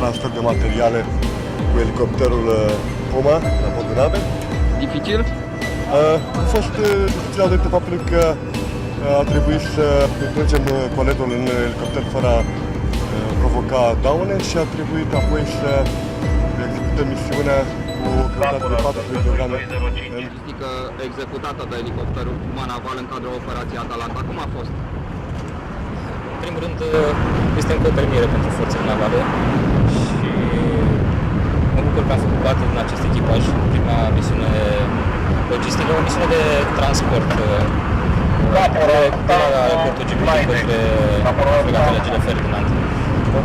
transfer de materiale cu elicopterul Puma la bord de nave. Dificil? A fost dificil datorită faptului că a trebuit să mergem coletul în elicopter fără a provoca daune și a trebuit apoi să executăm misiunea cu o greutate de 4 kg. Logistică executată de elicopterul Puma naval în cadrul operației Atalanta. Cum a fost? În primul rând, este încă o premieră pentru forțele navale și mă bucur că am făcut parte din acest echipaj în prima misiune logistică, o misiune de transport de la aeroportul Gibraltar către fregatele Gile Ferdinand.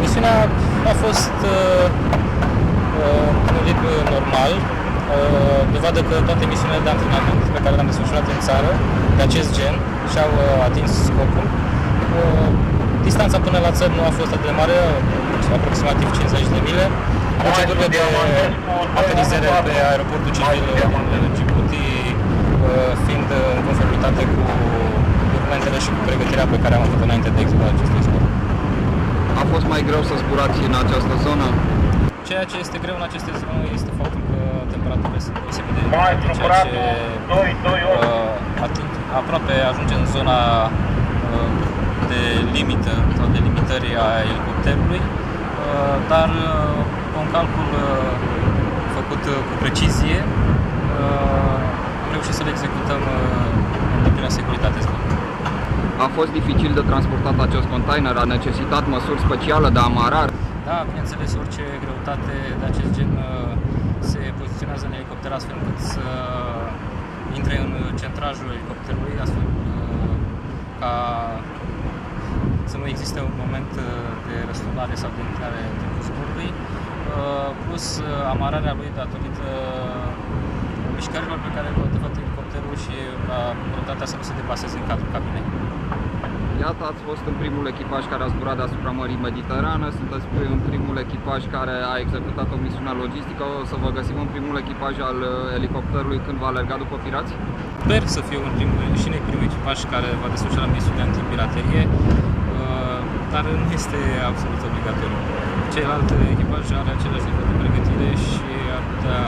Misiunea a fost în ritm normal, dovadă că toate misiunile de antrenament pe care le-am desfășurat în țară, de acest gen, și-au atins scopul. Distanța până la țări nu a fost atât de mare, aproximativ 50 de mile. Procedurile de aterizare pe aeroportul civil din Djibouti fiind în conformitate cu documentele și cu pregătirea pe care am avut înainte de executarea acestui scop. A fost mai greu să zburați în această zonă? Ceea ce este greu în aceste zone este faptul că temperaturile sunt deosebit de ridicate, ceea ce aproape ajunge în zona de limită sau de limitări a elicopterului, dar cu un calcul făcut cu precizie am reușit să le executăm în deplină securitate. A fost dificil de transportat acest container? A necesitat măsuri speciale de amarare? Da, bineînțeles, orice greutate de acest gen se poziționează în elicopter astfel încât să intre în centrajul elicopterului, astfel ca să nu existe un moment de răsturnare sau de intrare în timpul zborului, plus amararea lui datorită mișcărilor pe care le poate face elicopterul și greutatea să nu se deplaseze în cadrul cabinei. Iată, ați fost în primul echipaj care a zburat deasupra Mării Mediterane, sunteți în primul echipaj care a executat o misiune logistică, o să vă găsim în primul echipaj al elicopterului când va alerga după pirați? Sper să fiu în primul echipaj care va desfășura misiunea antipiraterie, dar nu este absolut obligatoriu. Celălalt echipaj are același nivel de pregătire și ar putea